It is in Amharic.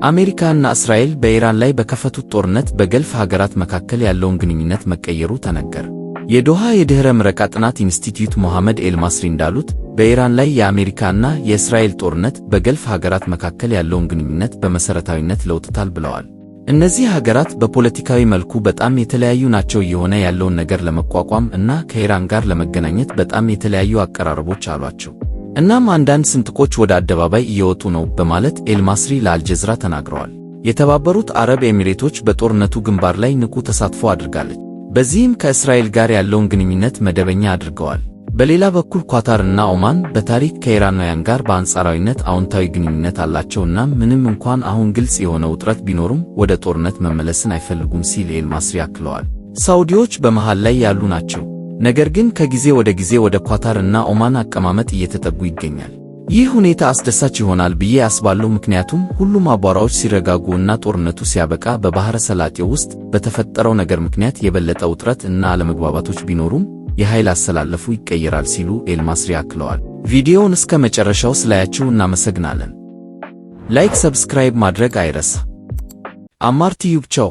አሜሪካና እስራኤል በኢራን ላይ በከፈቱት ጦርነት በገልፍ ሀገራት መካከል ያለውን ግንኙነት መቀየሩ ተነገረ። የዶሃ የድህረ ምረቃ ጥናት ኢንስቲትዩት ሞሐመድ ኤልማስሪ እንዳሉት በኢራን ላይ የአሜሪካና የእስራኤል ጦርነት በገልፍ ሀገራት መካከል ያለውን ግንኙነት በመሠረታዊነት ለውጦታል ብለዋል። እነዚህ ሀገራት በፖለቲካዊ መልኩ በጣም የተለያዩ ናቸው። የሆነ ያለውን ነገር ለመቋቋም እና ከኢራን ጋር ለመገናኘት በጣም የተለያዩ አቀራረቦች አሏቸው። እናም አንዳንድ ስንጥቆች ወደ አደባባይ እየወጡ ነው በማለት ኤልማስሪ ለአልጀዚራ ተናግረዋል። የተባበሩት አረብ ኤሚሬቶች በጦርነቱ ግንባር ላይ ንቁ ተሳትፎ አድርጋለች። በዚህም ከእስራኤል ጋር ያለውን ግንኙነት መደበኛ አድርገዋል። በሌላ በኩል ኳታርና ኦማን በታሪክ ከኢራናውያን ጋር በአንጻራዊነት አዎንታዊ ግንኙነት አላቸውና ምንም እንኳን አሁን ግልጽ የሆነ ውጥረት ቢኖርም ወደ ጦርነት መመለስን አይፈልጉም ሲል ኤልማስሪ አክለዋል። ሳውዲዎች በመሃል ላይ ያሉ ናቸው። ነገር ግን ከጊዜ ወደ ጊዜ ወደ ኳታርና ኦማን አቀማመጥ እየተጠጉ ይገኛል። ይህ ሁኔታ አስደሳች ይሆናል ብዬ አስባለሁ፣ ምክንያቱም ሁሉም አቧራዎች ሲረጋጉ እና ጦርነቱ ሲያበቃ በባሕረ ሰላጤው ውስጥ በተፈጠረው ነገር ምክንያት የበለጠ ውጥረት እና አለመግባባቶች ቢኖሩም የኃይል አሰላለፉ ይቀየራል ሲሉ ኤልማስሪ አክለዋል። ቪዲዮውን እስከ መጨረሻው ስላያችሁ እናመሰግናለን። ላይክ፣ ሰብስክራይብ ማድረግ አይረሳ። አማር ቲዩብ ቻው።